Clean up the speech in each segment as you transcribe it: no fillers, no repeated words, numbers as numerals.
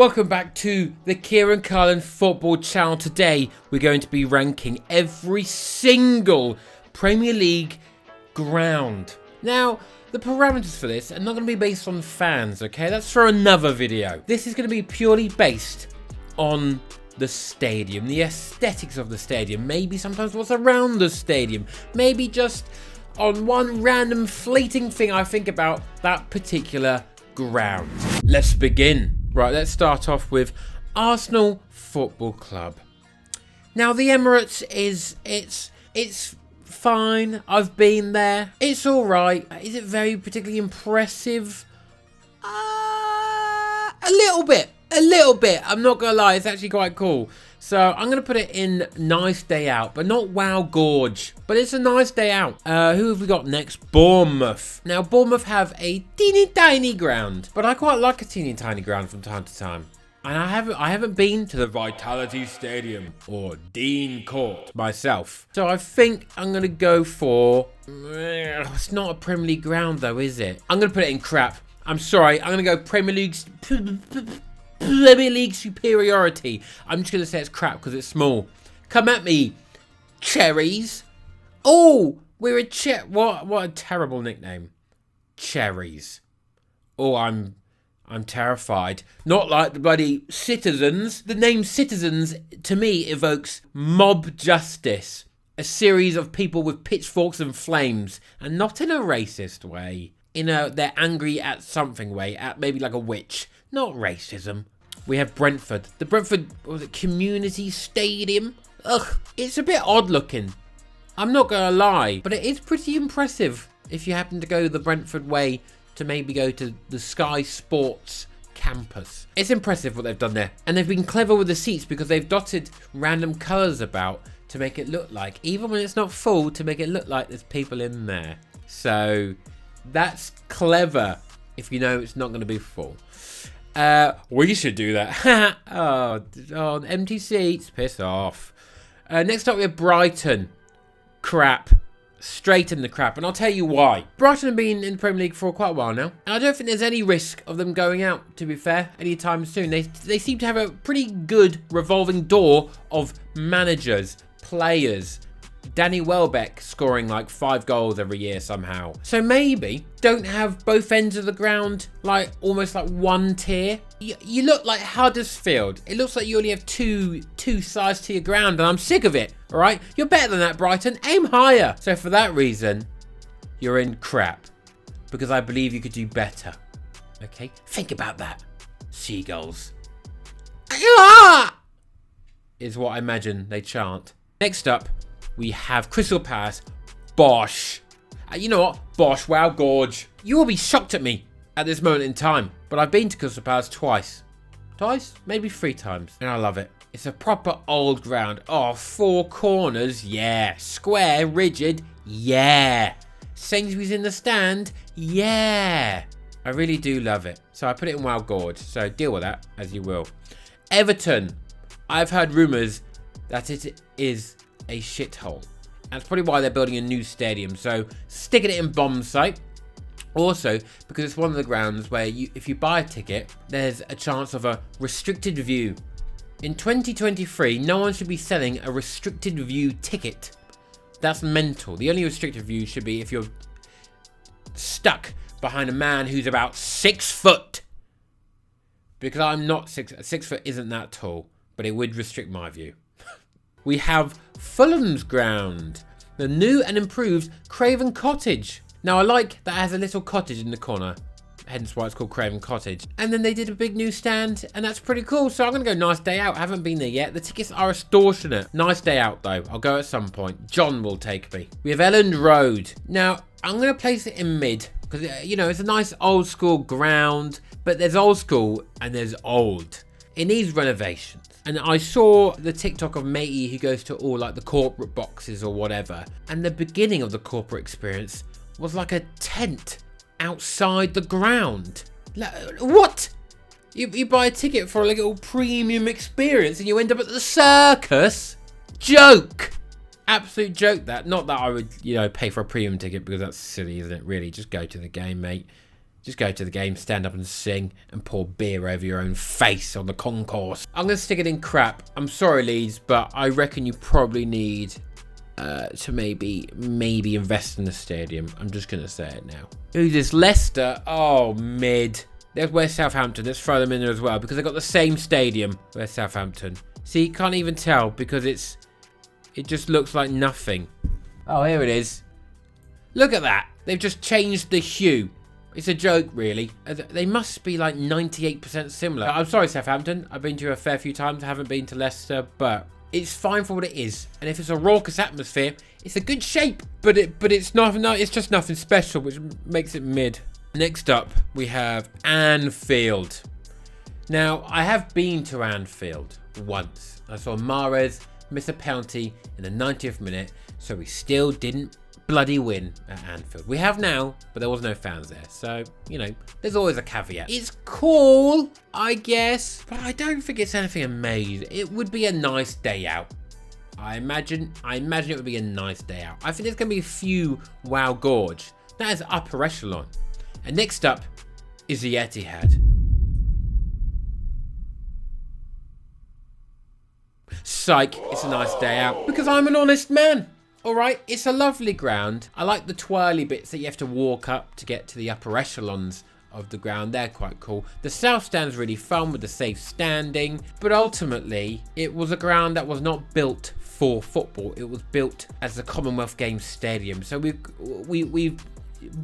Welcome back to the Kieran Carlin Football Channel. Today we're going to be ranking every single Premier League ground. Now, the parameters for this are not going to be based on fans, okay? That's for another video. This is going to be purely based on the stadium, the aesthetics of the stadium, maybe sometimes what's around the stadium, maybe just on one random fleeting thing I think about that particular ground. Let's begin. Right, let's start off with Arsenal Football Club. Now, the Emirates it's fine. I've been there. It's all right. Is it very particularly impressive? A little bit. I'm not gonna lie. It's actually quite cool. So I'm gonna put it in nice day out, but not wow gorge. But it's a nice day out. Who have we got next? Bournemouth. Now Bournemouth have a teeny tiny ground, but I quite like a teeny tiny ground from time to time. And I haven't been to the Vitality Stadium or Dean Court myself. So I think I'm gonna go for. It's not a Premier League ground though, is it? I'm gonna put it in crap. I'm sorry. I'm gonna go Premier League superiority. I'm just going to say it's crap because it's small. Come at me, cherries. Oh, we're a what a terrible nickname. Cherries. Oh, I'm terrified. Not like the bloody Citizens. The name Citizens to me evokes mob justice. A series of people with pitchforks and flames, and not in a racist way. They're angry at something way, at maybe like a witch. Not racism. We have Brentford. The Brentford Community Stadium. Ugh, it's a bit odd looking. I'm not going to lie, but it is pretty impressive if you happen to go the Brentford way to maybe go to the Sky Sports campus. It's impressive what they've done there. And they've been clever with the seats because they've dotted random colours about to make it look like, even when it's not full, to make it look like there's people in there. So that's clever if you know it's not going to be full. We should do that. oh, empty seats. Piss off. Next up we have Brighton. Crap. Straight in the crap. And I'll tell you why. Brighton have been in the Premier League for quite a while now. And I don't think there's any risk of them going out, to be fair, anytime soon. They seem to have a pretty good revolving door of managers, players. Danny Welbeck scoring like 5 goals every year somehow. So maybe don't have both ends of the ground like almost like one tier. You look like Huddersfield. It looks like you only have two sides to your ground, and I'm sick of it. All right, you're better than that, Brighton. Aim higher. So for that reason, you're in crap because I believe you could do better. Okay, think about that. Seagulls. Is what I imagine they chant. Next up, we have Crystal Palace. Bosh. You know what? Bosh. Wow, gorge. You will be shocked at me at this moment in time. But I've been to Crystal Palace twice. Twice? Maybe 3 times. And I love it. It's a proper old ground. Oh, 4 corners. Yeah. Square. Rigid. Yeah. Sainsbury's in the stand. Yeah. I really do love it. So I put it in Wow Gorge. So deal with that as you will. Everton. I've heard rumours that it is a shithole. That's probably why they're building a new stadium. So sticking it in bomb site. Also, because it's one of the grounds where if you buy a ticket, there's a chance of a restricted view. In 2023, no one should be selling a restricted view ticket. That's mental. The only restricted view should be if you're stuck behind a man who's about 6 foot. Because I'm not 6 foot isn't that tall, but it would restrict my view. We have Fulham's ground, the new and improved Craven Cottage. Now I like that it has a little cottage in the corner, hence why it's called Craven Cottage. And then they did a big new stand, and that's pretty cool. So I'm going to go nice day out. I haven't been there yet. The tickets are extortionate. Nice day out though. I'll go at some point. John will take me. We have Elland Road. Now I'm going to place it in mid because, you know, it's a nice old school ground, but there's old school and there's old. It needs renovations. And I saw the TikTok of Matey who goes to all like the corporate boxes or whatever. And the beginning of the corporate experience was like a tent outside the ground. Like, what? You buy a ticket for a little premium experience and you end up at the circus? Joke. Absolute joke that. Not that I would, you know, pay for a premium ticket because that's silly, isn't it? Really, just go to the game, mate. Just go to the game, stand up and sing, and pour beer over your own face on the concourse. I'm going to stick it in crap. I'm sorry, Leeds, but I reckon you probably need to maybe invest in the stadium. I'm just going to say it now. Who's this? Leicester? Oh, mid. There's West Southampton. Let's throw them in there as well because they've got the same stadium. West Southampton. See, you can't even tell because it just looks like nothing. Oh, here it is. Look at that. They've just changed the hue. It's a joke, really. They must be like 98% similar. I'm sorry, Southampton. I've been to you a fair few times. I haven't been to Leicester, but it's fine for what it is. And if it's a raucous atmosphere, it's a good shape. But it's not. No, it's just nothing special, which makes it mid. Next up, we have Anfield. Now, I have been to Anfield once. I saw Mahrez miss a penalty in the 90th minute, so we still didn't bloody win at Anfield. We have now, but there was no fans there. So, you know, there's always a caveat. It's cool, I guess, but I don't think it's anything amazing. It would be a nice day out. I imagine it would be a nice day out. I think there's going to be a few wow gorge. That is upper echelon. And next up is the Etihad. Psych, it's a nice day out because I'm an honest man. Alright, it's a lovely ground. I like the twirly bits that you have to walk up to get to the upper echelons of the ground. They're quite cool. The south stand's really fun with the safe standing, but ultimately it was a ground that was not built for football. It was built as a Commonwealth Games stadium. So we've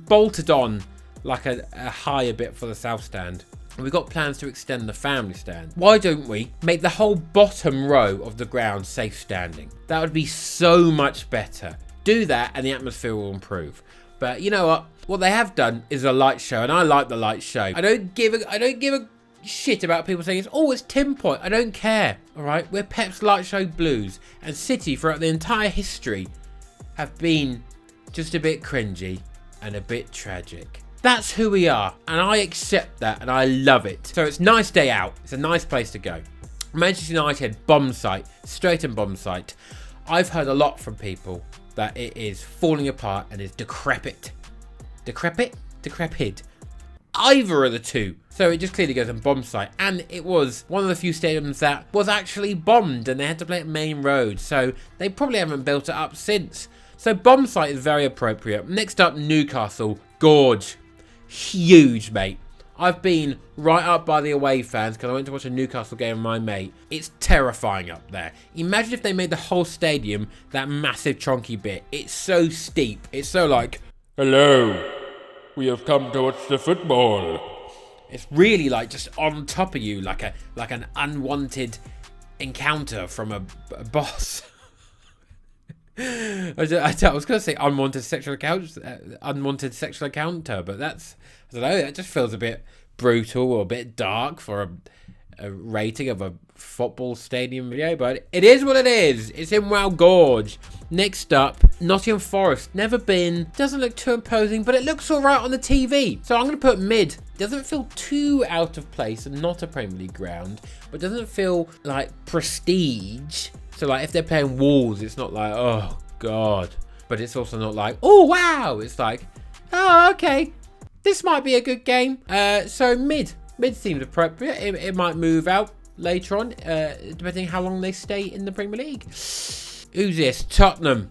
bolted on like a higher bit for the south stand. And we've got plans to extend the family stand. Why don't we make the whole bottom row of the ground safe standing? That would be so much better. Do that and the atmosphere will improve. But you know what? What they have done is a light show, and I like the light show. I don't give a shit about people saying it's 10 point. I don't care. Alright? We're Pep's Light Show Blues. And City throughout the entire history have been just a bit cringy and a bit tragic. That's who we are, and I accept that, and I love it. So it's a nice day out. It's a nice place to go. Manchester United, bomb site. Straight and bomb site. I've heard a lot from people that it is falling apart and is decrepit. Decrepit? Decrepit. Either of the two. So it just clearly goes on bomb site. And it was one of the few stadiums that was actually bombed, and they had to play at Main Road. So they probably haven't built it up since. So bomb site is very appropriate. Next up, Newcastle. Gorge. Huge, mate. I've been right up by the away fans because I went to watch a Newcastle game with my mate. It's terrifying up there. Imagine if they made the whole stadium that massive chunky bit. It's so steep. It's so like, hello, we have come to watch the football. It's really like just on top of you, like an unwanted encounter from a boss. I was going to say unwanted sexual encounter, but that's, I don't know, that just feels a bit brutal or a bit dark for a rating of a football stadium video, but it is what it is. It's in Wow Gorge. Next up, Nottingham Forest. Never been. Doesn't look too imposing, but it looks alright on the TV. So I'm going to put mid. Doesn't feel too out of place and not a Premier League ground, but doesn't feel like prestige. So like if they're playing Wolves, it's not like, oh God. But it's also not like, oh wow. It's like, oh okay. This might be a good game. So mid. Mid seems appropriate. It might move out later on, depending how long they stay in the Premier League. Who's this? Tottenham.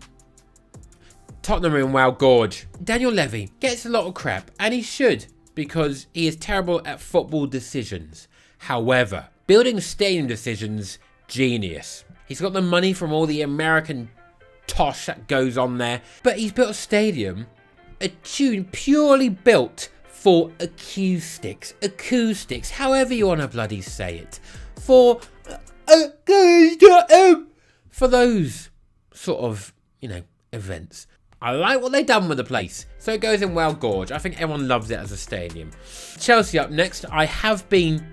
Tottenham in Wow Gorge. Daniel Levy gets a lot of crap, and he should, because he is terrible at football decisions. However, building stadium decisions, genius. He's got the money from all the American tosh that goes on there, but he's built a stadium, a tune purely built for acoustics, however you want to bloody say it, for those sort of, you know, events. I like what they've done with the place. So it goes in Well Gorge. I think everyone loves it as a stadium. Chelsea up next. I have been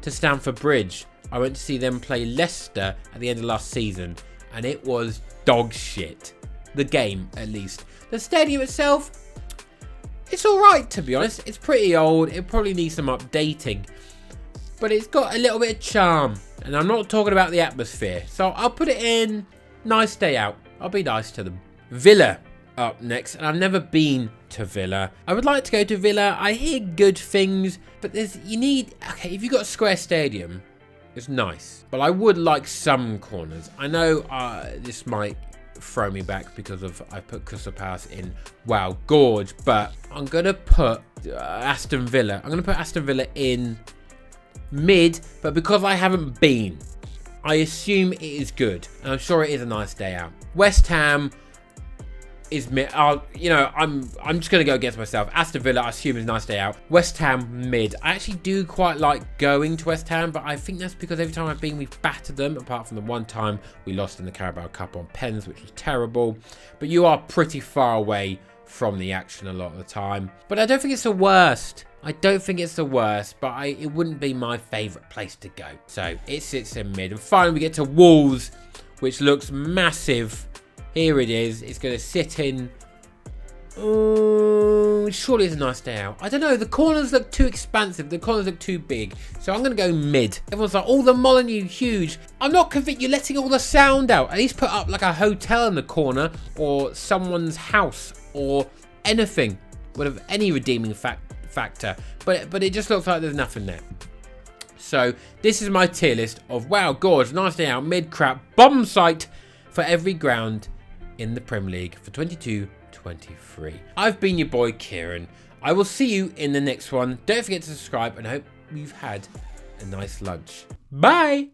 to Stamford Bridge. I went to see them play Leicester at the end of last season, and it was dog shit. The game, at least. The stadium itself, it's alright, to be honest. It's pretty old. It probably needs some updating. But it's got a little bit of charm. And I'm not talking about the atmosphere. So I'll put it in nice day out. I'll be nice to them. Villa up next, and I've never been to Villa. I would like to go to Villa. I hear good things, but okay, if you've got a square stadium, it's nice. But I would like some corners. I know this might throw me back because I put Crystal Palace in Wow Gorge, but I'm going to put Aston Villa. I'm going to put Aston Villa in mid, but because I haven't been, I assume it is good, and I'm sure it is a nice day out. West Ham is mid. I'm just gonna go against myself. Aston Villa, I assume, is a nice day out. West Ham mid. I actually do quite like going to West Ham, but I think that's because every time I've been, we've battered them. Apart from the one time we lost in the Carabao Cup on pens, which was terrible. But you are pretty far away from the action a lot of the time. But I don't think it's the worst. I don't think it's the worst, but it wouldn't be my favourite place to go. So it sits in mid. And finally, we get to Wolves, which looks massive. Here it is. It's going to sit in. Surely it's a nice day out. I don't know. The corners look too expansive. The corners look too big. So I'm going to go mid. Everyone's like, oh, the Molineux, huge. I'm not convinced. You're letting all the sound out. At least put up like a hotel in the corner or someone's house or anything. Would have any redeeming factor. But it just looks like there's nothing there. So this is my tier list of Wow Gorge, nice day out, mid crap, bomb site for every ground in the Premier League for 22-23. I've been your boy Kieran. I will see you in the next one. Don't forget to subscribe, and I hope you've had a nice lunch. Bye.